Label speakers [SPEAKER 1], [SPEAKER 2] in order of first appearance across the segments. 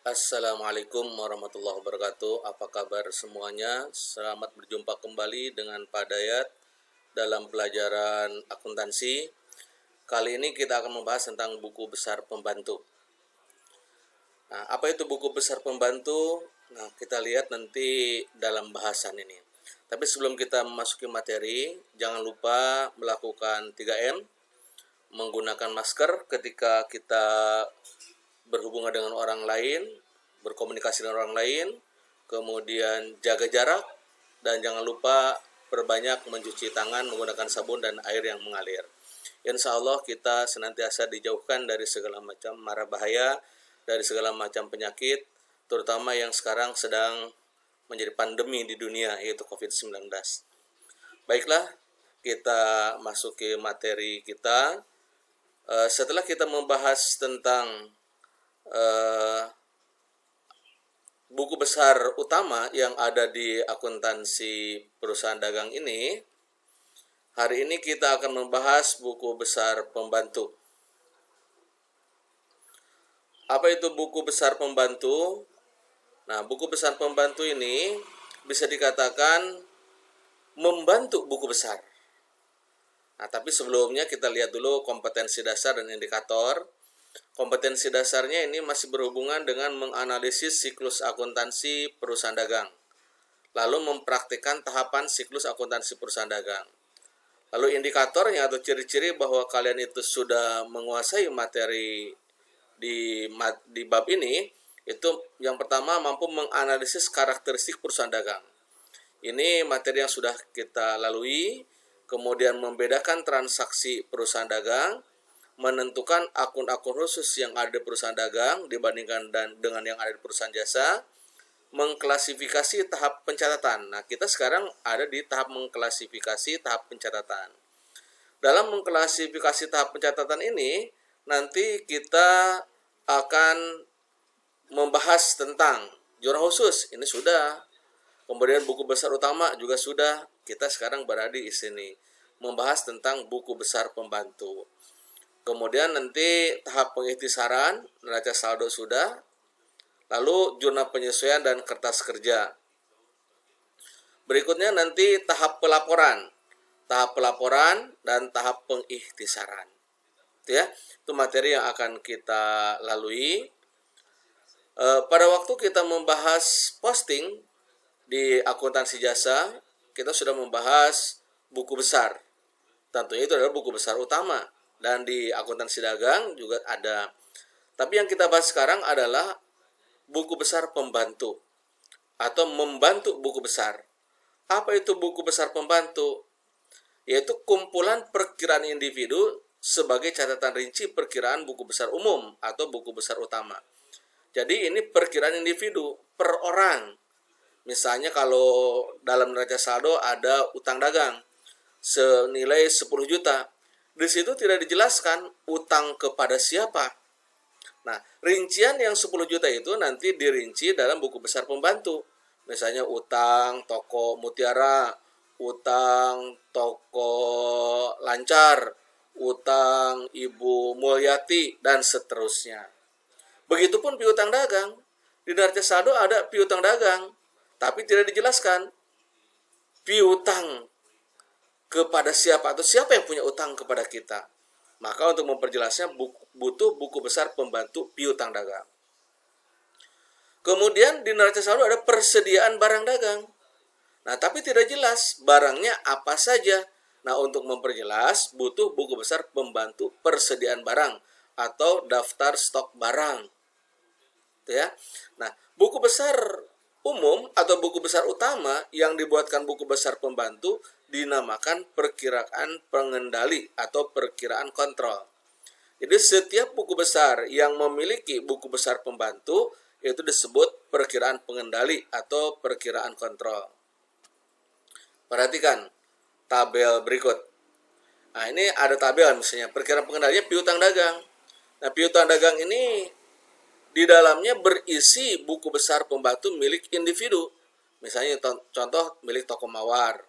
[SPEAKER 1] Assalamualaikum warahmatullahi wabarakatuh. Apa kabar semuanya? Selamat berjumpa kembali dengan Pak Dayat dalam pelajaran akuntansi. Kali ini kita akan membahas tentang buku besar pembantu. Nah, apa itu buku besar pembantu? Nah, kita lihat nanti dalam bahasan ini. Tapi sebelum kita memasuki materi, jangan lupa melakukan 3M, menggunakan masker ketika kita berhubungan dengan orang lain, berkomunikasi dengan orang lain, kemudian jaga jarak, dan jangan lupa perbanyak mencuci tangan menggunakan sabun dan air yang mengalir. Insya Allah kita senantiasa dijauhkan dari segala macam mara bahaya, dari segala macam penyakit, terutama yang sekarang sedang menjadi pandemi di dunia, yaitu COVID-19. Baiklah, kita masuk ke materi kita. Setelah kita membahas tentang buku besar utama yang ada di akuntansi perusahaan dagang ini, hari ini kita akan membahas buku besar pembantu. Apa itu buku besar pembantu? Nah, buku besar pembantu ini bisa dikatakan membantu buku besar. Nah, tapi sebelumnya kita lihat dulu kompetensi dasar dan indikator. Kompetensi dasarnya ini masih berhubungan dengan menganalisis siklus akuntansi perusahaan dagang, lalu mempraktikkan tahapan siklus akuntansi perusahaan dagang. Lalu indikatornya atau ciri-ciri bahwa kalian itu sudah menguasai materi di bab ini, itu yang pertama mampu menganalisis karakteristik perusahaan dagang. Ini materi yang sudah kita lalui. Kemudian membedakan transaksi perusahaan dagang, menentukan akun-akun khusus yang ada di perusahaan dagang dibandingkan dengan yang ada di perusahaan jasa, mengklasifikasi tahap pencatatan. Nah, kita sekarang ada di tahap mengklasifikasi tahap pencatatan. Dalam mengklasifikasi tahap pencatatan ini, nanti kita akan membahas tentang jurnal khusus, ini sudah. Kemudian buku besar utama juga sudah. Kita sekarang berada di sini membahas tentang buku besar pembantu. Kemudian nanti tahap pengikhtisaran, neraca saldo sudah. Lalu jurnal penyesuaian dan kertas kerja. Berikutnya nanti tahap pelaporan. Tahap pelaporan dan tahap pengikhtisaran. Itu materi yang akan kita lalui. Pada waktu kita membahas posting di akuntansi jasa, kita sudah membahas buku besar. Tentunya itu adalah buku besar utama. Dan di akuntansi dagang juga ada. Tapi yang kita bahas sekarang adalah buku besar pembantu atau membantu buku besar. Apa itu buku besar pembantu? Yaitu kumpulan perkiraan individu sebagai catatan rinci perkiraan buku besar umum atau buku besar utama. Jadi ini perkiraan individu per orang. Misalnya kalau dalam neraca saldo ada utang dagang senilai 10 juta. Di situ tidak dijelaskan utang kepada siapa. Nah, rincian yang 10 juta itu nanti dirinci dalam buku besar pembantu. Misalnya utang toko Mutiara, utang toko Lancar, utang Ibu Mulyati, dan seterusnya. Begitupun piutang dagang. Di neraca saldo ada piutang dagang, tapi tidak dijelaskan piutang kepada siapa atau siapa yang punya utang kepada kita. Maka untuk memperjelasnya butuh buku besar pembantu piutang dagang. Kemudian di neraca saldo ada persediaan barang dagang. Nah, tapi tidak jelas barangnya apa saja. Nah, untuk memperjelas butuh buku besar pembantu persediaan barang atau daftar stok barang. Nah, buku besar umum atau buku besar utama yang dibuatkan buku besar pembantu dinamakan perkiraan pengendali atau perkiraan kontrol. Jadi setiap buku besar yang memiliki buku besar pembantu itu disebut perkiraan pengendali atau perkiraan kontrol. Perhatikan tabel berikut. Nah, ini ada tabel misalnya perkiraan pengendalinya piutang dagang. Nah, piutang dagang ini di dalamnya berisi buku besar pembantu milik individu. Misalnya contoh milik toko Mawar,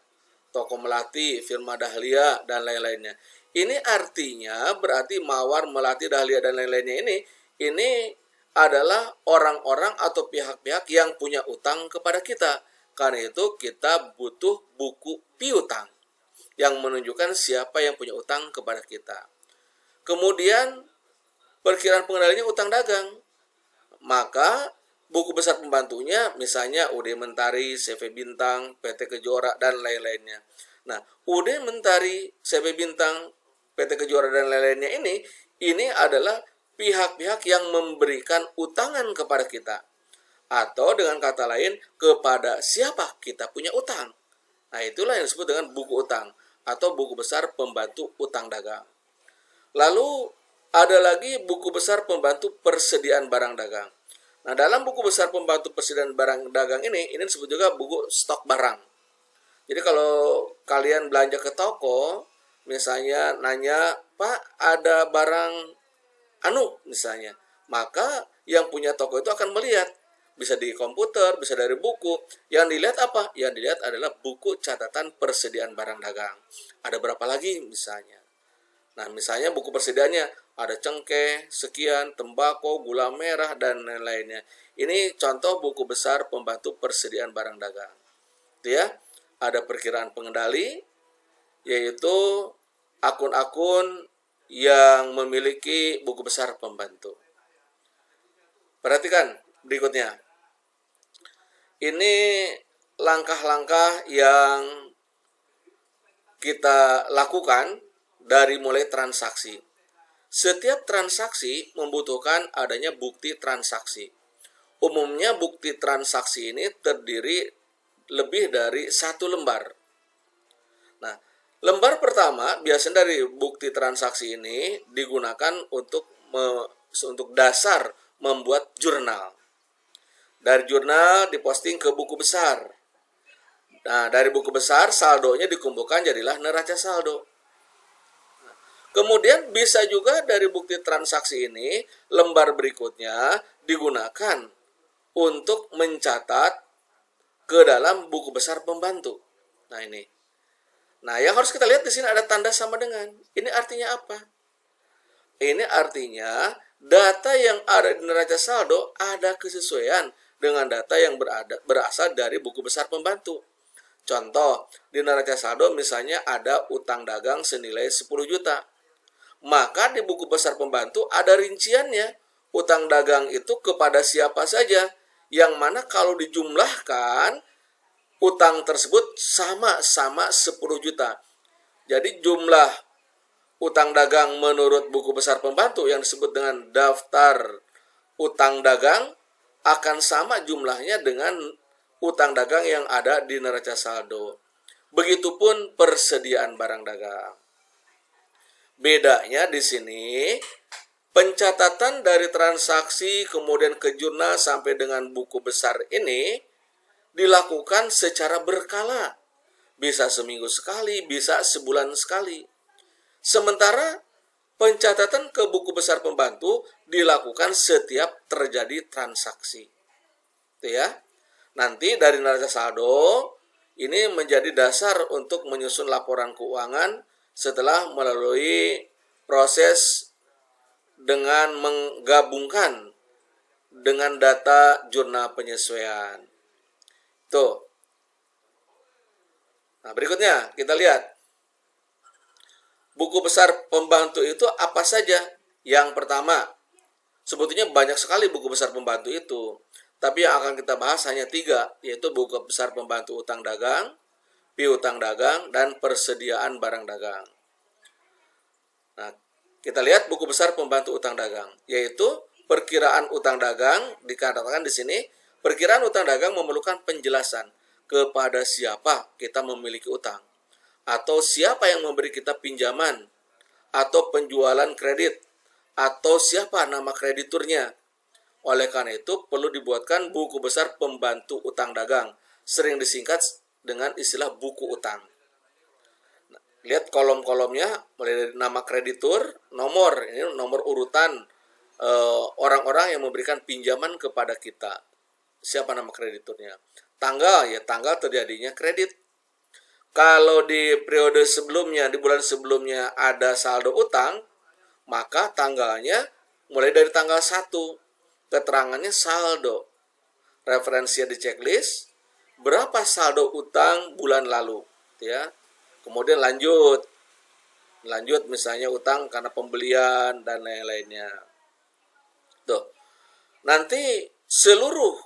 [SPEAKER 1] toko Melati, Firma Dahlia, dan lain-lainnya. Ini artinya berarti Mawar, Melati, Dahlia, dan lain-lainnya ini adalah orang-orang atau pihak-pihak yang punya utang kepada kita. Karena itu kita butuh buku piutang yang menunjukkan siapa yang punya utang kepada kita. Kemudian perkiraan pengendalinya utang dagang. Maka buku besar pembantunya misalnya UD Mentari, CV Bintang, PT Kejora, dan lain-lainnya. Nah, UD Mentari, CV Bintang, PT Kejora, dan lain-lainnya ini adalah pihak-pihak yang memberikan utangan kepada kita. Atau dengan kata lain, kepada siapa kita punya utang. Nah, itulah yang disebut dengan buku utang atau buku besar pembantu utang dagang. Lalu ada lagi buku besar pembantu persediaan barang dagang. Nah, dalam buku besar pembantu persediaan barang dagang ini disebut juga buku stok barang. Jadi kalau kalian belanja ke toko, misalnya nanya, Pak, ada barang misalnya, maka yang punya toko itu akan melihat, bisa di komputer, bisa dari buku. Yang dilihat apa? Yang dilihat adalah buku catatan persediaan barang dagang. Ada berapa lagi misalnya. Nah, misalnya buku persediaannya ada cengkeh, sekian, tembakau, gula merah, dan lain-lainnya. Ini contoh buku besar pembantu persediaan barang dagang. Itu ya, ada perkiraan pengendali, yaitu akun-akun yang memiliki buku besar pembantu. Perhatikan berikutnya. Ini langkah-langkah yang kita lakukan dari mulai transaksi. Setiap transaksi membutuhkan adanya bukti transaksi. Umumnya bukti transaksi ini terdiri lebih dari 1 lembar. Nah, lembar pertama biasanya dari bukti transaksi ini digunakan untuk dasar membuat jurnal. Dari jurnal diposting ke buku besar. Nah, dari buku besar saldonya dikumpulkan jadilah neraca saldo. Kemudian bisa juga dari bukti transaksi ini, lembar berikutnya digunakan untuk mencatat ke dalam buku besar pembantu. Nah, ini. Nah, yang harus kita lihat di sini ada tanda sama dengan. Ini artinya apa? Ini artinya data yang ada di neraca saldo ada kesesuaian dengan data yang berasal dari buku besar pembantu. Contoh, di neraca saldo misalnya ada utang dagang senilai 10 juta. Maka di buku besar pembantu ada rinciannya. Utang dagang itu kepada siapa saja. Yang mana kalau dijumlahkan, utang tersebut sama-sama 10 juta. Jadi jumlah utang dagang menurut buku besar pembantu yang disebut dengan daftar utang dagang akan sama jumlahnya dengan utang dagang yang ada di neraca saldo. Begitupun persediaan barang dagang. Bedanya di sini, pencatatan dari transaksi kemudian ke jurnal sampai dengan buku besar ini dilakukan secara berkala. Bisa seminggu sekali, bisa sebulan sekali. Sementara pencatatan ke buku besar pembantu dilakukan setiap terjadi transaksi. Itu ya. Nanti dari neraca saldo ini menjadi dasar untuk menyusun laporan keuangan setelah melalui proses dengan menggabungkan dengan data jurnal penyesuaian. Tuh. Nah, berikutnya kita lihat. Buku besar pembantu itu apa saja? Yang pertama, sebetulnya banyak sekali buku besar pembantu itu. Tapi yang akan kita bahas hanya 3, yaitu buku besar pembantu utang dagang, piutang dagang, dan persediaan barang dagang. Nah, kita lihat buku besar pembantu utang dagang, yaitu perkiraan utang dagang, dikatakan di sini, perkiraan utang dagang memerlukan penjelasan kepada siapa kita memiliki utang. Atau siapa yang memberi kita pinjaman, atau penjualan kredit, atau siapa nama krediturnya. Oleh karena itu, perlu dibuatkan buku besar pembantu utang dagang, sering disingkat dengan istilah buku utang. Nah, lihat kolom-kolomnya, mulai dari nama kreditur, nomor, ini nomor urutan orang-orang yang memberikan pinjaman kepada kita. Siapa nama krediturnya? Tanggal, ya tanggal terjadinya kredit. Kalau di periode sebelumnya, di bulan sebelumnya ada saldo utang, maka tanggalnya mulai dari tanggal 1. keterangannya saldo. Referensinya di checklist, berapa saldo utang bulan lalu, ya. Kemudian lanjut misalnya utang karena pembelian dan lain-lainnya. Tuh. Nanti seluruh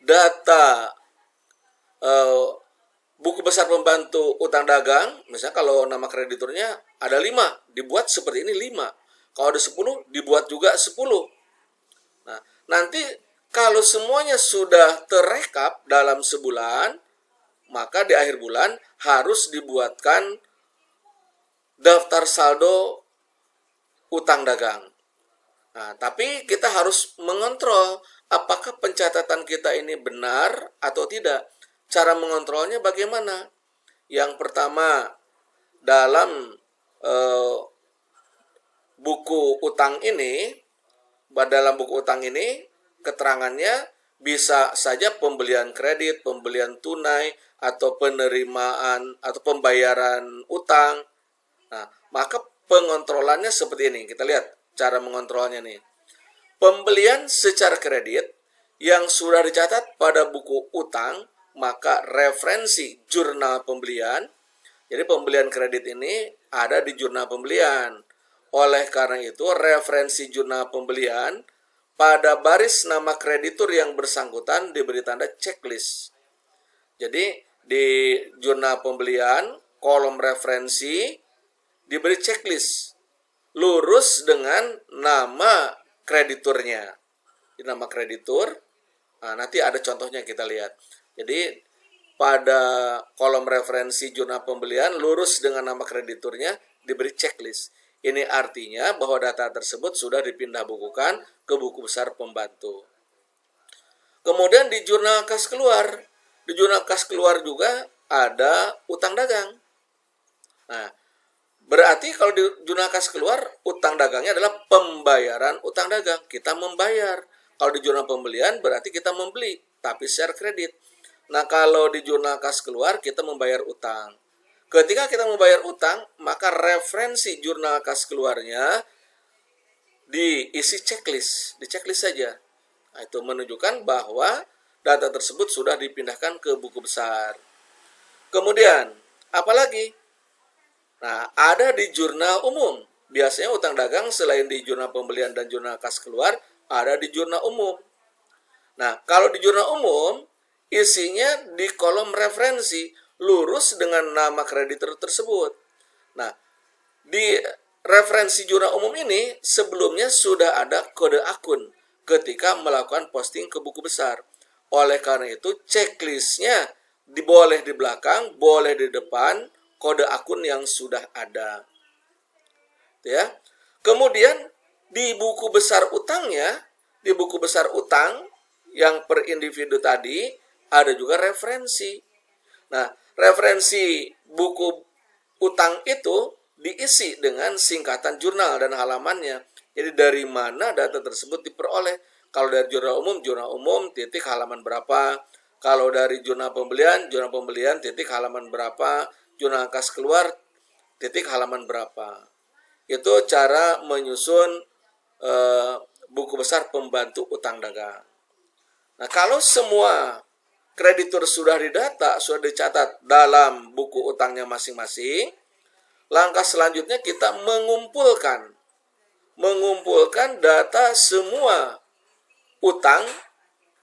[SPEAKER 1] data buku besar pembantu utang dagang, misalnya kalau nama krediturnya ada 5, dibuat seperti ini 5. Kalau ada 10, dibuat juga 10. Nah, nanti kalau semuanya sudah terekap dalam sebulan, maka di akhir bulan harus dibuatkan daftar saldo utang dagang. Nah, tapi kita harus mengontrol apakah pencatatan kita ini benar atau tidak. Cara mengontrolnya bagaimana? Yang pertama, dalam buku utang ini, keterangannya bisa saja pembelian kredit, pembelian tunai, atau penerimaan atau pembayaran utang. Nah, maka pengontrolannya seperti ini. Kita lihat cara mengontrolnya nih. Pembelian secara kredit yang sudah dicatat pada buku utang, maka referensi jurnal pembelian. Jadi pembelian kredit ini ada di jurnal pembelian. Oleh karena itu, referensi jurnal pembelian pada baris nama kreditur yang bersangkutan diberi tanda checklist. Jadi di jurnal pembelian, kolom referensi diberi checklist. Lurus dengan nama krediturnya. Di nama kreditur, nah, nanti ada contohnya kita lihat. Jadi pada kolom referensi jurnal pembelian lurus dengan nama krediturnya diberi checklist. Ini artinya bahwa data tersebut sudah dipindah bukukan ke buku besar pembantu. Kemudian di jurnal kas keluar. Di jurnal kas keluar juga ada utang dagang. Nah, berarti kalau di jurnal kas keluar, utang dagangnya adalah pembayaran utang dagang. Kita membayar. Kalau di jurnal pembelian berarti kita membeli, tapi share kredit. Nah, kalau di jurnal kas keluar kita membayar utang. Ketika kita membayar utang, maka referensi jurnal kas keluarnya diisi checklist, di checklist saja. Nah, itu menunjukkan bahwa data tersebut sudah dipindahkan ke buku besar. Kemudian, apalagi? Nah, ada di jurnal umum. Biasanya utang dagang selain di jurnal pembelian dan jurnal kas keluar, ada di jurnal umum. Nah, kalau di jurnal umum, isinya di kolom referensi, lurus dengan nama kreditur tersebut. Nah, di referensi jurnal umum ini sebelumnya sudah ada kode akun ketika melakukan posting ke buku besar. Oleh karena itu, checklistnya boleh di belakang, boleh di depan, kode akun yang sudah ada. Ya. Kemudian di buku besar utangnya, di buku besar utang yang per individu tadi ada juga referensi. Nah, referensi buku utang itu diisi dengan singkatan jurnal dan halamannya. Jadi dari mana data tersebut diperoleh? Kalau dari jurnal umum titik halaman berapa. Kalau dari jurnal pembelian titik halaman berapa. Jurnal kas keluar titik halaman berapa. Itu cara menyusun buku besar pembantu utang dagang. Nah, kalau semua kreditur sudah didata, sudah dicatat dalam buku utangnya masing-masing, langkah selanjutnya kita mengumpulkan data semua utang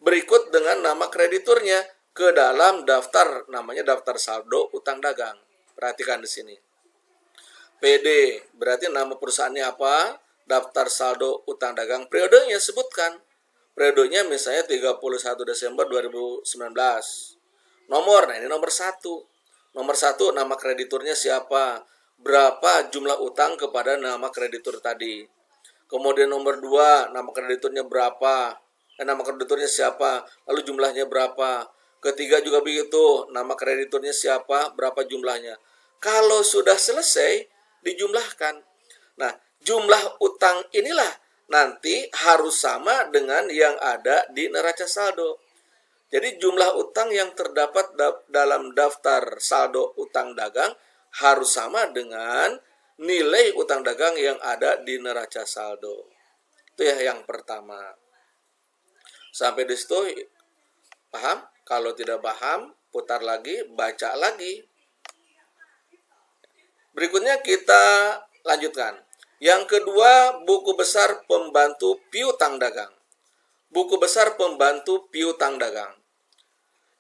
[SPEAKER 1] berikut dengan nama krediturnya ke dalam daftar, namanya daftar saldo utang dagang. Perhatikan di sini. PD berarti nama perusahaannya apa? Daftar saldo utang dagang. Periodenya sebutkan. Periodenya misalnya 31 Desember 2019. Nomor, nah ini nomor 1. Nomor 1 nama krediturnya siapa? Berapa jumlah utang kepada nama kreditur tadi? Kemudian nomor 2, nama krediturnya berapa? Nama krediturnya siapa? Lalu jumlahnya berapa? Ketiga juga begitu, nama krediturnya siapa? Berapa jumlahnya? Kalau sudah selesai, dijumlahkan. Nah, jumlah utang inilah nanti harus sama dengan yang ada di neraca saldo. Jadi jumlah utang yang terdapat dalam daftar saldo utang dagang harus sama dengan nilai utang dagang yang ada di neraca saldo. Itu ya yang pertama. Sampai di situ paham? Kalau tidak paham, putar lagi, baca lagi. Berikutnya kita lanjutkan. Yang kedua, buku besar pembantu piutang dagang. Buku besar pembantu piutang dagang.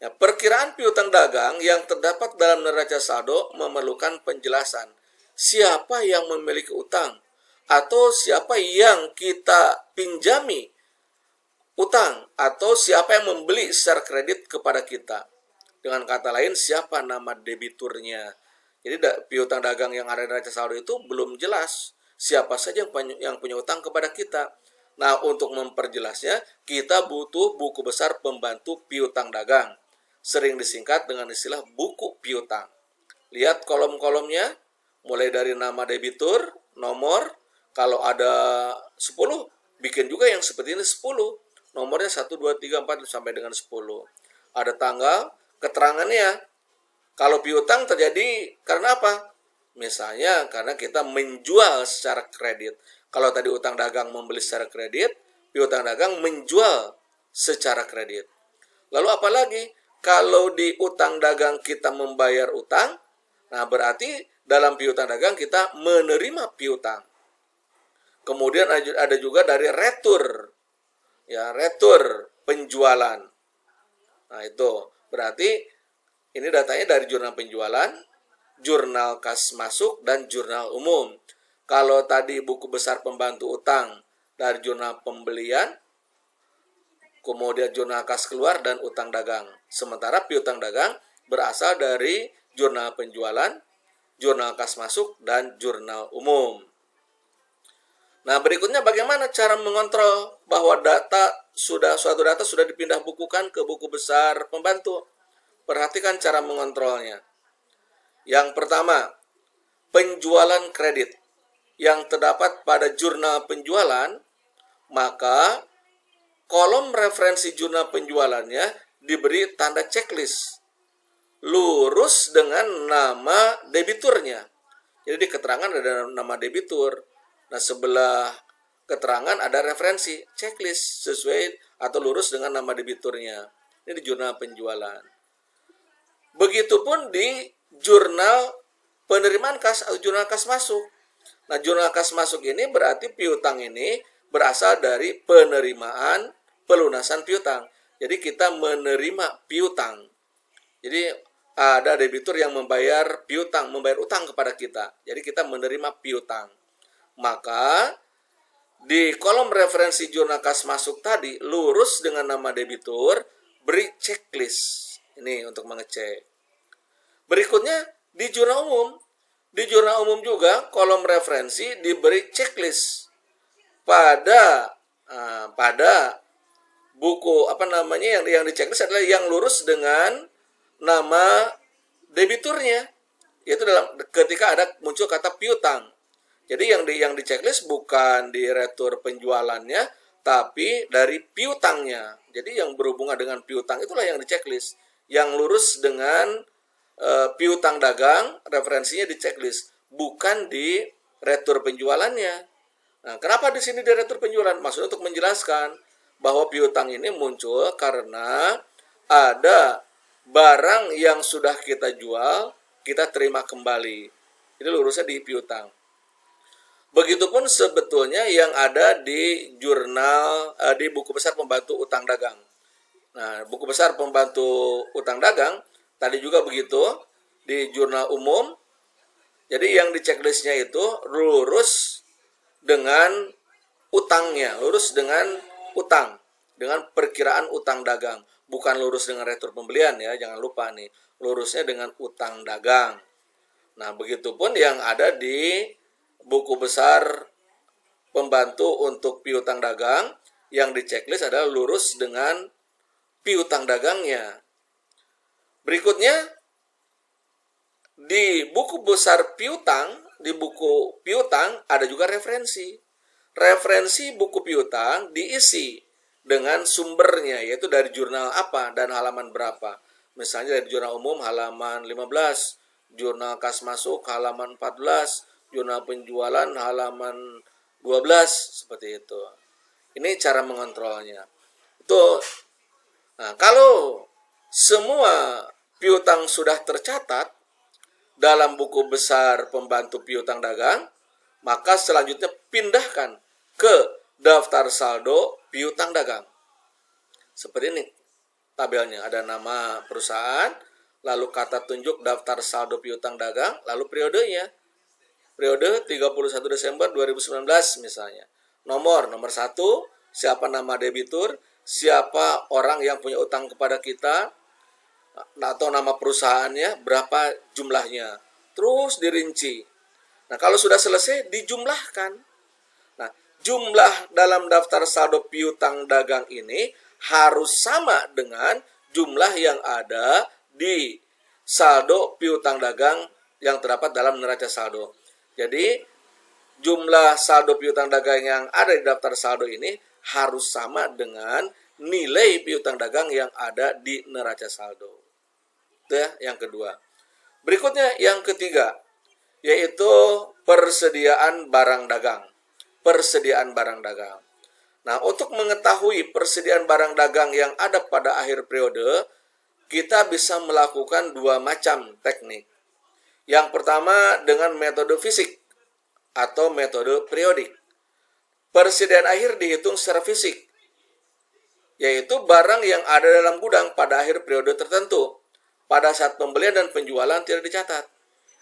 [SPEAKER 1] Ya, perkiraan piutang dagang yang terdapat dalam neraca saldo memerlukan penjelasan. Siapa yang memiliki utang? Atau siapa yang kita pinjami utang? Atau siapa yang membeli secara kredit kepada kita? Dengan kata lain, siapa nama debiturnya? Jadi piutang dagang yang ada di neraca saldo itu belum jelas. Siapa saja yang punya utang kepada kita. Nah, untuk memperjelasnya, kita butuh buku besar pembantu piutang dagang. Sering disingkat dengan istilah buku piutang. Lihat kolom-kolomnya, mulai dari nama debitur, nomor, kalau ada 10, bikin juga yang seperti ini 10. Nomornya 1, 2, 3, 4, sampai dengan 10. Ada tanggal, keterangannya. Kalau piutang terjadi karena apa? Misalnya karena kita menjual secara kredit. Kalau tadi utang dagang membeli secara kredit, piutang dagang menjual secara kredit. Lalu apalagi? Kalau di utang dagang kita membayar utang, nah berarti dalam piutang dagang kita menerima piutang. Kemudian ada juga dari retur, ya retur penjualan. Nah itu berarti ini datanya dari jurnal penjualan, jurnal kas masuk, dan jurnal umum. Kalau tadi buku besar pembantu utang dari jurnal pembelian, kemudian jurnal kas keluar dan utang dagang. Sementara piutang dagang berasal dari jurnal penjualan, jurnal kas masuk, dan jurnal umum. Nah, berikutnya bagaimana cara mengontrol bahwa suatu data sudah dipindah bukukan ke buku besar pembantu? Perhatikan cara mengontrolnya. Yang pertama, penjualan kredit yang terdapat pada jurnal penjualan, maka kolom referensi jurnal penjualannya diberi tanda checklist, lurus dengan nama debiturnya. Jadi di keterangan ada nama debitur. Nah, sebelah keterangan ada referensi, checklist sesuai atau lurus dengan nama debiturnya. Ini di jurnal penjualan. Begitupun di jurnal penerimaan kas atau jurnal kas masuk. Nah, jurnal kas masuk ini berarti piutang ini berasal dari penerimaan pelunasan piutang. Jadi kita menerima piutang. Jadi ada debitur yang membayar piutang, membayar utang kepada kita. Jadi kita menerima piutang. Maka di kolom referensi jurnal kas masuk tadi lurus dengan nama debitur, beri checklist. Ini untuk mengecek. Berikutnya di jurnal umum. Di jurnal umum juga kolom referensi diberi checklist. Pada buku yang di checklist adalah yang lurus dengan nama debiturnya. Yaitu ketika ada muncul kata piutang. Jadi yang di checklist bukan di retur penjualannya, tapi dari piutangnya. Jadi yang berhubungan dengan piutang itulah yang di checklist. Yang lurus dengan piutang dagang, referensinya di checklist, bukan di retur penjualannya. Nah, kenapa di sini di retur penjualan? Maksudnya untuk menjelaskan bahwa piutang ini muncul karena ada barang yang sudah kita jual, kita terima kembali. Ini lurusnya di piutang. Begitupun sebetulnya yang ada di jurnal, di buku besar pembantu utang dagang. Nah, buku besar pembantu utang dagang, tadi juga begitu, di jurnal umum. Jadi yang di checklistnya itu lurus dengan utangnya, lurus dengan utang, dengan perkiraan utang dagang. Bukan lurus dengan retur pembelian ya, jangan lupa nih, lurusnya dengan utang dagang. Nah, begitupun yang ada di buku besar pembantu untuk piutang dagang, yang di checklist adalah lurus dengan piutang dagangnya. Berikutnya, di buku besar piutang, di buku piutang ada juga referensi. Referensi buku piutang diisi dengan sumbernya, yaitu dari jurnal apa dan halaman berapa. Misalnya dari jurnal umum halaman 15, jurnal kas masuk halaman 14, jurnal penjualan halaman 12, seperti itu. Ini cara mengontrolnya. Itu Nah, kalau semua piutang sudah tercatat dalam buku besar pembantu piutang dagang, maka selanjutnya pindahkan ke daftar saldo piutang dagang. Seperti ini tabelnya, ada nama perusahaan, lalu kata tunjuk daftar saldo piutang dagang, lalu periodenya. Periode 31 Desember 2019 misalnya. Nomor 1, siapa nama debitur, siapa orang yang punya utang kepada kita, atau nama perusahaannya, berapa jumlahnya. Terus dirinci. Nah, kalau sudah selesai, dijumlahkan. Nah, jumlah dalam daftar saldo piutang dagang ini harus sama dengan jumlah yang ada di saldo piutang dagang yang terdapat dalam neraca saldo. Jadi, jumlah saldo piutang dagang yang ada di daftar saldo ini harus sama dengan nilai piutang dagang yang ada di neraca saldo. Itu ya, yang kedua. Berikutnya yang ketiga, yaitu persediaan barang dagang. Persediaan barang dagang. Nah, untuk mengetahui persediaan barang dagang yang ada pada akhir periode, kita bisa melakukan dua macam teknik. Yang pertama dengan metode fisik atau metode periodik. Persediaan akhir dihitung secara fisik, yaitu barang yang ada dalam gudang pada akhir periode tertentu. Pada saat pembelian dan penjualan tidak dicatat.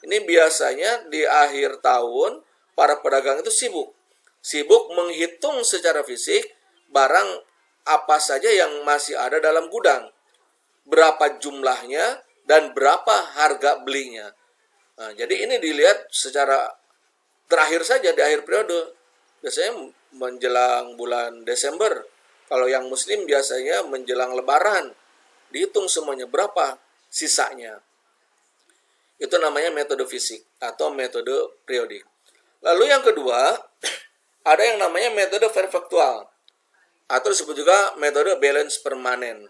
[SPEAKER 1] Ini biasanya di akhir tahun, para pedagang itu sibuk menghitung secara fisik barang apa saja yang masih ada dalam gudang, berapa jumlahnya, dan berapa harga belinya. Nah, jadi ini dilihat secara terakhir saja di akhir periode. Biasanya menjelang bulan Desember. Kalau yang muslim biasanya menjelang lebaran. Dihitung semuanya berapa sisanya. Itu namanya metode fisik atau metode periodik. Lalu yang kedua, ada yang namanya metode perfaktual atau disebut juga metode balance permanen.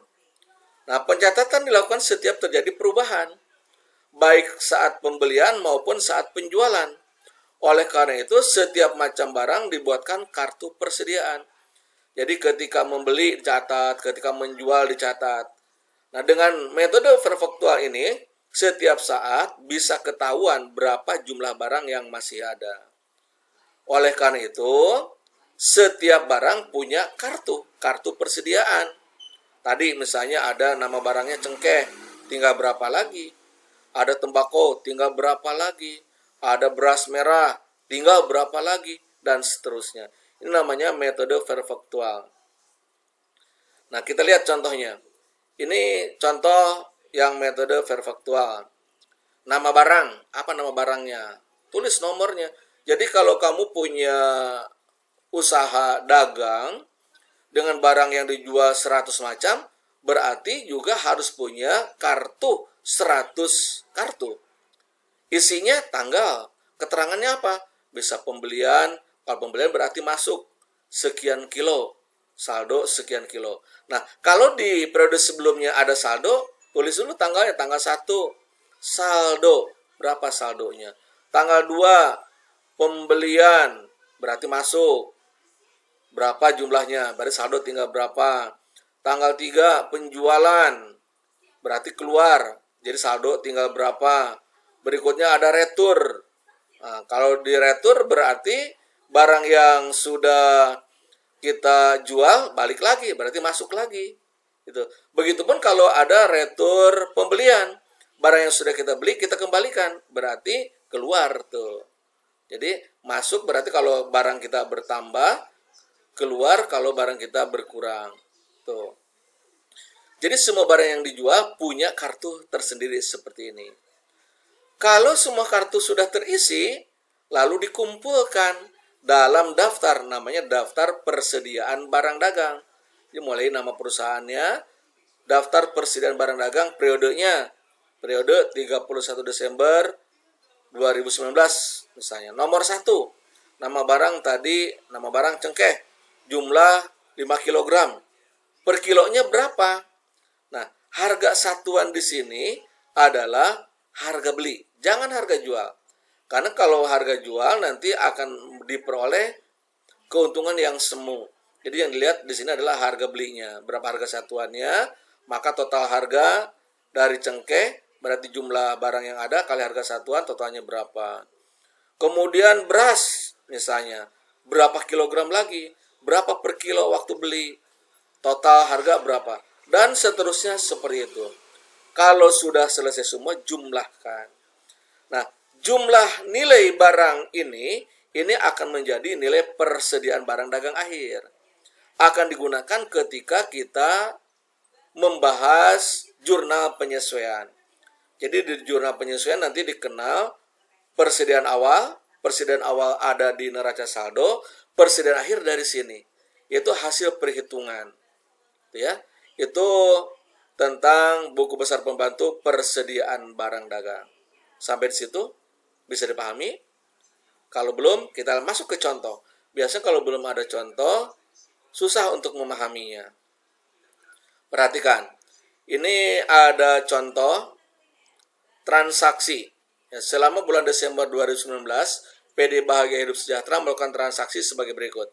[SPEAKER 1] Nah, pencatatan dilakukan setiap terjadi perubahan, baik saat pembelian maupun saat penjualan. Oleh karena itu, setiap macam barang dibuatkan kartu persediaan. Jadi ketika membeli dicatat, ketika menjual dicatat. Nah, dengan metode perfaktual ini, setiap saat bisa ketahuan berapa jumlah barang yang masih ada. Oleh karena itu, setiap barang punya kartu persediaan. Tadi misalnya ada nama barangnya cengkeh, tinggal berapa lagi? Ada tembakau, tinggal berapa lagi? Ada beras merah, tinggal berapa lagi? Dan seterusnya. Ini namanya metode perfaktual. Nah, kita lihat contohnya. Ini contoh yang metode perfaktual. Nama barang, apa nama barangnya? Tulis nomornya. Jadi kalau kamu punya usaha dagang dengan barang yang dijual 100 macam, berarti juga harus punya kartu 100 kartu. Isinya tanggal, keterangannya apa? Bisa pembelian, kalau pembelian berarti masuk sekian kilo, saldo sekian kilo. Nah, kalau di periode sebelumnya ada saldo, tulis dulu tanggalnya, tanggal 1, saldo, berapa saldonya? Tanggal 2, pembelian, berarti masuk, berapa jumlahnya, berarti saldo tinggal berapa. Tanggal 3, penjualan, berarti keluar, jadi saldo tinggal berapa. Berikutnya ada retur. Nah, kalau di retur berarti barang yang sudah kita jual balik lagi, berarti masuk lagi. Gitu. Begitupun kalau ada retur pembelian, barang yang sudah kita beli kita kembalikan, berarti keluar tuh. Jadi masuk berarti kalau barang kita bertambah, keluar kalau barang kita berkurang. Tuh. Jadi semua barang yang dijual punya kartu tersendiri seperti ini. Kalau semua kartu sudah terisi, lalu dikumpulkan dalam daftar, namanya daftar persediaan barang dagang. Jadi mulai nama perusahaannya, daftar persediaan barang dagang, periodenya, periode 31 Desember 2019 misalnya. Nomor 1, nama barang tadi, nama barang cengkeh, jumlah 5 kg. Per kilonya berapa? Nah, harga satuan di sini adalah harga beli, jangan harga jual. Karena kalau harga jual nanti akan diperoleh keuntungan yang semu. Jadi yang dilihat di sini adalah harga belinya, berapa harga satuannya, maka total harga dari cengkeh berarti jumlah barang yang ada kali harga satuan totalnya berapa. Kemudian beras misalnya, berapa kilogram lagi, berapa per kilo waktu beli, total harga berapa, dan seterusnya seperti itu. Kalau sudah selesai semua, jumlahkan. Nah, jumlah nilai barang ini akan menjadi nilai persediaan barang dagang akhir. Akan digunakan ketika kita membahas jurnal penyesuaian. Jadi di jurnal penyesuaian nanti dikenal persediaan awal ada di neraca saldo, persediaan akhir dari sini, yaitu hasil perhitungan. Ya, itu tentang buku besar pembantu persediaan barang dagang. Sampai di situ bisa dipahami? Kalau belum, kita masuk ke contoh. Biasanya kalau belum ada contoh, susah untuk memahaminya. Perhatikan, ini ada contoh transaksi. Ya, selama bulan Desember 2019, PD Bahagia Hidup Sejahtera melakukan transaksi sebagai berikut.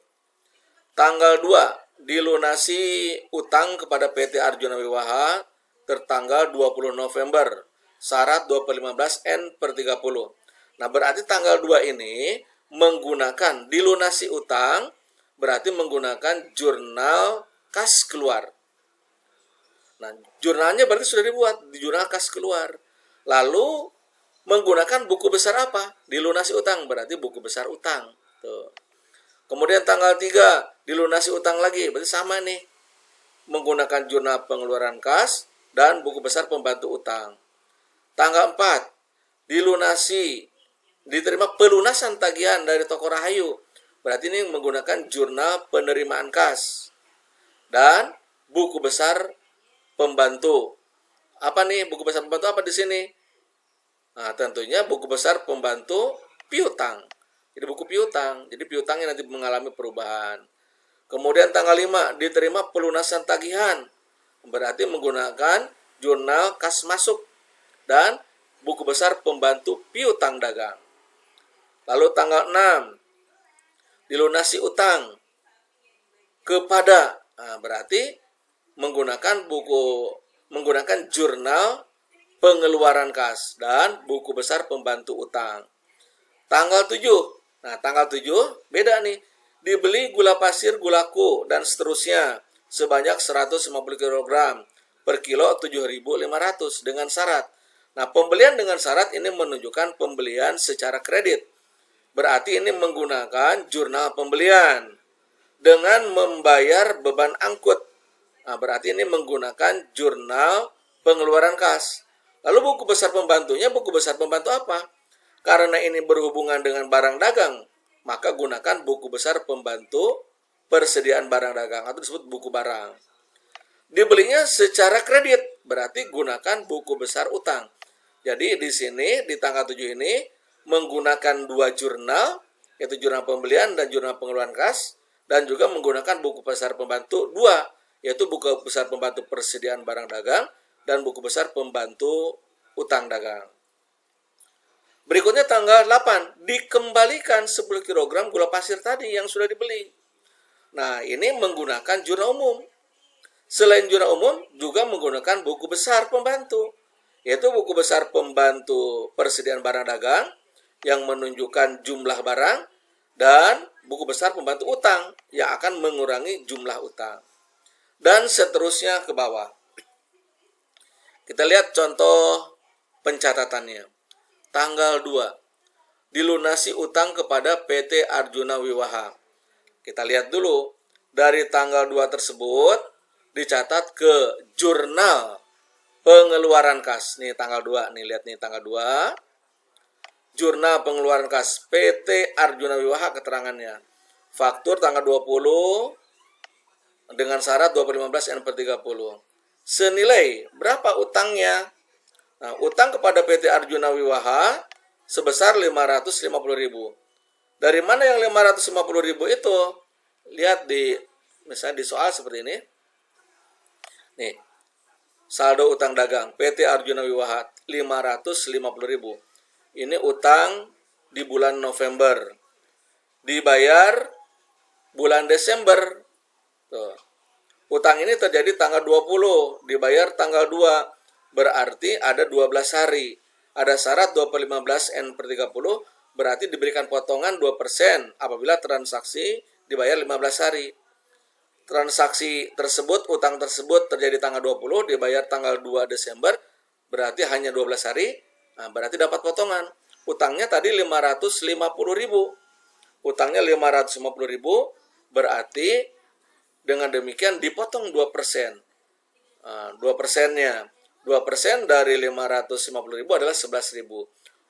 [SPEAKER 1] Tanggal 2, dilunasi utang kepada PT Arjuna Wiwaha tertanggal 20 November, syarat 2015 N/30. Nah, berarti tanggal 2 ini menggunakan dilunasi utang, berarti menggunakan jurnal kas keluar. Nah, jurnalnya berarti sudah dibuat di jurnal kas keluar. Lalu menggunakan buku besar apa? Dilunasi utang, berarti buku besar utang. Tuh. Kemudian tanggal 3, dilunasi utang lagi, berarti sama nih. Menggunakan jurnal pengeluaran kas dan buku besar pembantu utang. Tanggal 4, diterima pelunasan tagihan dari toko Rahayu. Berarti ini menggunakan jurnal penerimaan kas. Dan buku besar pembantu. Apa nih buku besar pembantu apa di sini? Nah, tentunya buku besar pembantu piutang. Jadi buku piutang. Jadi piutangnya nanti mengalami perubahan. Kemudian tanggal 5 diterima pelunasan tagihan. Berarti menggunakan jurnal kas masuk dan buku besar pembantu piutang dagang. Lalu tanggal 6 dilunasi utang kepada, berarti menggunakan jurnal pengeluaran kas dan buku besar pembantu utang. Tanggal 7. Nah, tanggal 7 beda nih. Dibeli gula pasir, gulaku dan seterusnya sebanyak 150 kg per kilo 7.500 dengan syarat. Nah, pembelian dengan syarat ini menunjukkan pembelian secara kredit. Berarti ini menggunakan jurnal pembelian dengan membayar beban angkut. Nah, berarti ini menggunakan jurnal pengeluaran kas. Lalu buku besar pembantunya, buku besar pembantu apa? Karena ini berhubungan dengan barang dagang, maka gunakan buku besar pembantu persediaan barang dagang atau disebut buku barang. Dibelinya secara kredit, berarti gunakan buku besar utang. Jadi di sini di tanggal 7 ini menggunakan dua jurnal, yaitu jurnal pembelian dan jurnal pengeluaran kas, dan juga menggunakan buku besar pembantu 2, yaitu buku besar pembantu persediaan barang dagang dan buku besar pembantu utang dagang. Berikutnya tanggal 8, dikembalikan 10 kg gula pasir tadi yang sudah dibeli. Nah, ini menggunakan jurnal umum. Selain jurnal umum, juga menggunakan buku besar pembantu, yaitu buku besar pembantu persediaan barang dagang yang menunjukkan jumlah barang dan buku besar pembantu utang yang akan mengurangi jumlah utang. Dan seterusnya ke bawah. Kita lihat contoh pencatatannya. Tanggal 2, dilunasi utang kepada PT Arjuna Wiwaha. Kita lihat dulu, dari tanggal 2 tersebut dicatat ke jurnal pengeluaran kas. Nih tanggal 2, nih lihat nih tanggal 2. Jurnal pengeluaran kas PT Arjuna Wiwaha keterangannya. Faktur tanggal 20 dengan syarat 2015 N/30. Senilai berapa utangnya? Nah, utang kepada PT Arjuna Wiwaha sebesar 550.000. Dari mana yang 550.000 itu? Lihat misalnya di soal seperti ini. Nih, saldo utang dagang PT Arjuna Wiwaha 550.000. Ini utang di bulan November. Dibayar bulan Desember. Tuh. Utang ini terjadi tanggal 20, dibayar tanggal 2. Berarti ada 12 hari. Ada syarat 2 per 15 N per 30, berarti diberikan potongan 2% apabila transaksi dibayar 15 hari. Transaksi tersebut, utang tersebut terjadi tanggal 20, dibayar tanggal 2 Desember, berarti hanya 12 hari, nah berarti dapat potongan. Utangnya tadi 550.000. Utangnya 550.000, berarti dengan demikian dipotong 2%. 2%-nya. 2% dari 550.000 adalah 11.000.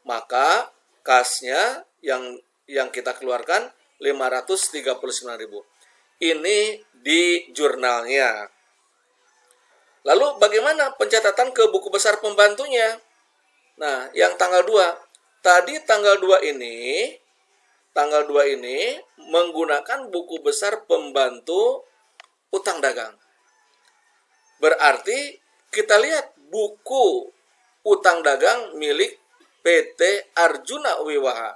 [SPEAKER 1] Maka kasnya yang kita keluarkan 539.000. Ini di jurnalnya. Lalu bagaimana pencatatan ke buku besar pembantunya? Nah, yang tanggal 2. Tadi tanggal 2 ini menggunakan buku besar pembantu utang dagang. Berarti kita lihat buku utang dagang milik PT Arjuna Wiwaha.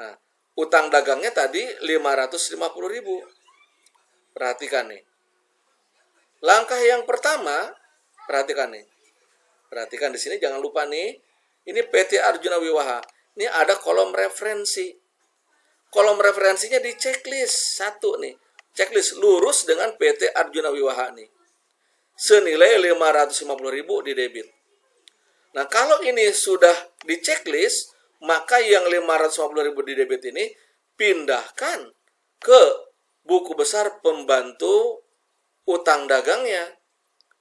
[SPEAKER 1] Nah, utang dagangnya tadi 550.000. Perhatikan nih. Langkah yang pertama, perhatikan nih. Perhatikan di sini, jangan lupa nih. Ini PT Arjuna Wiwaha. Ini ada kolom referensi. Kolom referensinya di checklist 1 nih. Checklist lurus dengan PT Arjuna Wiwaha nih. Senilai 550.000 di debit. Nah, kalau ini sudah di checklist, maka yang 550.000 di debit ini pindahkan ke buku besar pembantu utang dagangnya.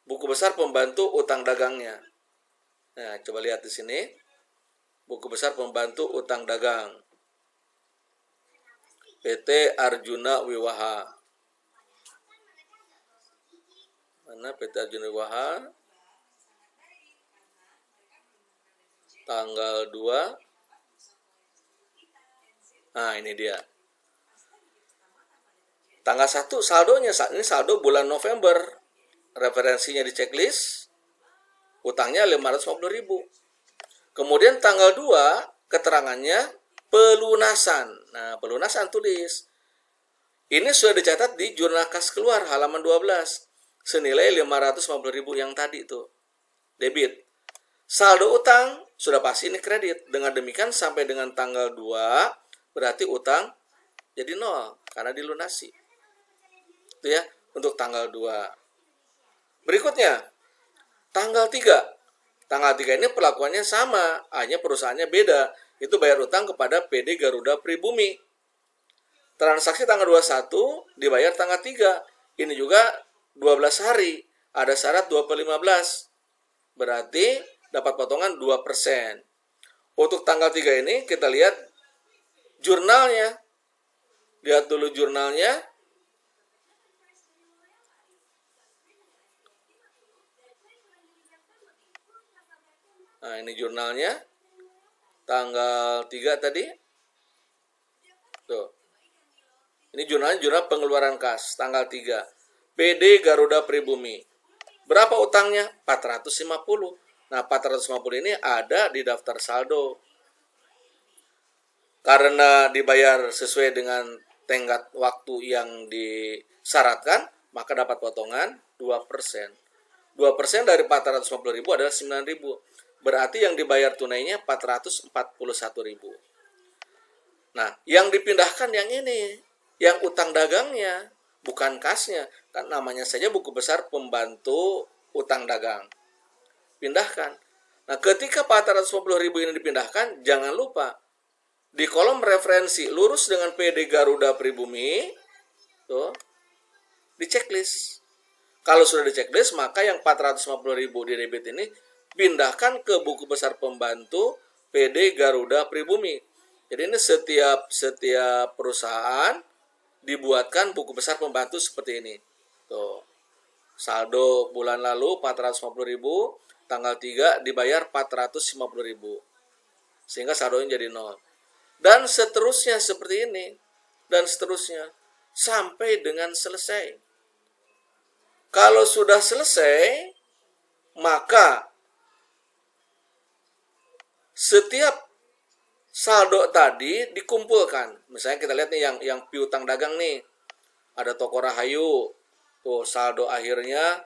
[SPEAKER 1] Buku besar pembantu utang dagangnya. Nah, coba lihat di sini. Buku besar pembantu utang dagang. PT Arjuna Wiwaha. Mana PT Arjuna Wiwaha? Tanggal 2. Nah, ini dia. Tanggal 1 saldonya, ini saldo bulan November. Referensinya di checklist. Utangnya 550.000. Kemudian tanggal 2 keterangannya pelunasan. Nah, pelunasan tulis. Ini sudah dicatat di jurnal kas keluar halaman 12. Senilai 550.000 yang tadi tuh. Debit. Saldo utang sudah pasti ini kredit. Dengan demikian sampai dengan tanggal 2 berarti utang jadi 0 karena dilunasi. Itu ya untuk tanggal 2. Berikutnya tanggal 3. Tanggal 3 ini perlakuannya sama, hanya perusahaannya beda. Itu bayar utang kepada PD Garuda Pribumi. Transaksi tanggal 21 dibayar tanggal 3. Ini juga 12 hari. Ada syarat 2 per 15. Berarti dapat potongan 2%. Untuk tanggal 3 ini kita lihat jurnalnya. Lihat dulu jurnalnya. Nah, ini jurnalnya. Tanggal 3 tadi. Tuh. Ini jurnal pengeluaran kas. Tanggal 3. PD Garuda Pribumi. Berapa utangnya? 450. Nah, 450 ini ada di daftar saldo. Karena dibayar sesuai dengan tenggat waktu yang disyaratkan, maka dapat potongan 2%. 2% dari 450.000 adalah 9.000. Berarti yang dibayar tunainya 441.000. Nah, yang dipindahkan yang ini, yang utang dagangnya, bukan kasnya. Kan namanya saja buku besar pembantu utang dagang. Pindahkan. Nah, ketika 450.000 ini dipindahkan, jangan lupa di kolom referensi lurus dengan PD Garuda Pribumi, tuh, di checklist. Kalau sudah di checklist, maka yang 450.000 di debit ini pindahkan ke buku besar pembantu PD Garuda Pribumi. Jadi ini setiap perusahaan dibuatkan buku besar pembantu seperti ini. Tuh. Saldo bulan lalu 450.000, tanggal 3 dibayar 450.000. Sehingga saldonya jadi 0. Dan seterusnya seperti ini. Dan seterusnya. Sampai dengan selesai. Kalau sudah selesai, maka setiap saldo tadi dikumpulkan. Misalnya kita lihat nih yang piutang dagang nih. Ada toko Rahayu. Tuh, saldo akhirnya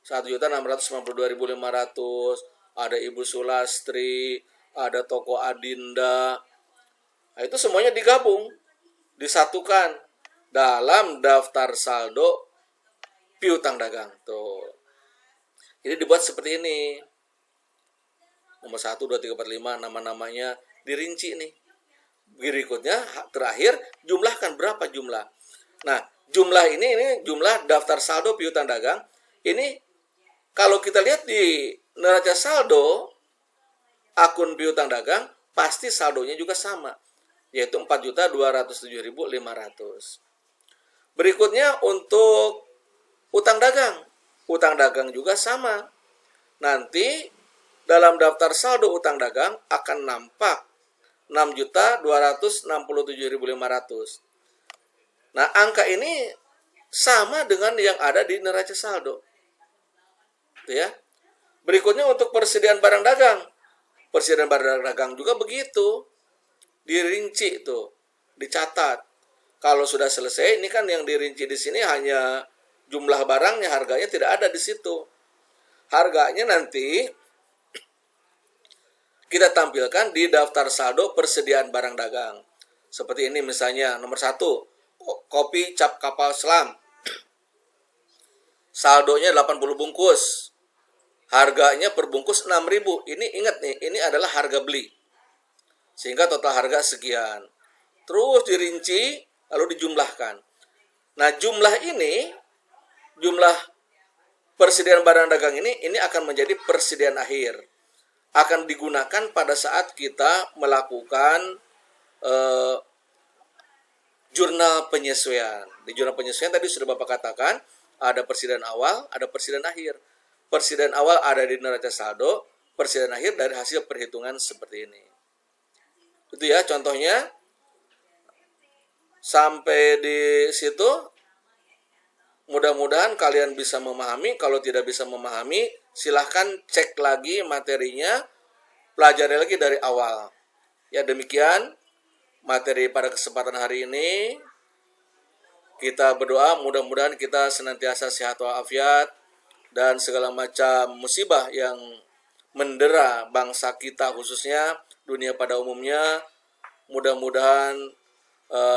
[SPEAKER 1] 1.692.500. Ada Ibu Sulastri, ada toko Adinda. Nah, itu semuanya digabung, disatukan dalam daftar saldo piutang dagang. Tuh. Jadi dibuat seperti ini. Nomor 1, 2, 3, 4, 5, nama-namanya dirinci nih. Berikutnya, terakhir, jumlahkan berapa jumlah. Nah, jumlah ini jumlah daftar saldo piutang dagang. Ini kalau kita lihat di neraca saldo akun piutang dagang, pasti saldonya juga sama, yaitu 4.207.500. Berikutnya untuk utang dagang. Utang dagang juga sama. Nanti dalam daftar saldo utang dagang akan nampak 6.267.500. Nah, angka ini sama dengan yang ada di neraca saldo. Itu ya. Berikutnya untuk persediaan barang dagang. Persediaan barang dagang juga begitu. Dirinci itu, dicatat. Kalau sudah selesai, ini kan yang dirinci di sini hanya jumlah barangnya, harganya tidak ada di situ. Harganya nanti kita tampilkan di daftar saldo persediaan barang dagang. Seperti ini misalnya, nomor 1, kopi cap kapal selam. Saldonya 80 bungkus. Harganya per bungkus 6.000. Ini ingat nih, ini adalah harga beli. Sehingga total harga sekian. Terus dirinci, lalu dijumlahkan. Nah, jumlah ini, jumlah persediaan barang dagang ini akan menjadi persediaan akhir. Akan digunakan pada saat kita melakukan jurnal penyesuaian. Di jurnal penyesuaian tadi sudah Bapak katakan, ada persediaan awal, ada persediaan akhir. Persediaan awal ada di neraca saldo, persediaan akhir dari hasil perhitungan seperti ini. Itu ya contohnya. Sampai di situ, mudah-mudahan kalian bisa memahami. Kalau tidak bisa memahami, silahkan cek lagi materinya, pelajari lagi dari awal. Ya, demikian materi pada kesempatan hari ini. Kita berdoa mudah-mudahan kita senantiasa sehat walafiat dan segala macam musibah yang mendera bangsa kita khususnya, dunia pada umumnya, mudah-mudahan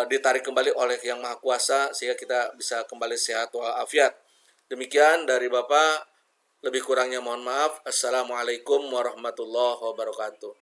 [SPEAKER 1] ditarik kembali oleh Yang Maha Kuasa sehingga kita bisa kembali sehat walafiat. Demikian dari Bapak, lebih kurangnya mohon maaf. Assalamualaikum warahmatullahi wabarakatuh.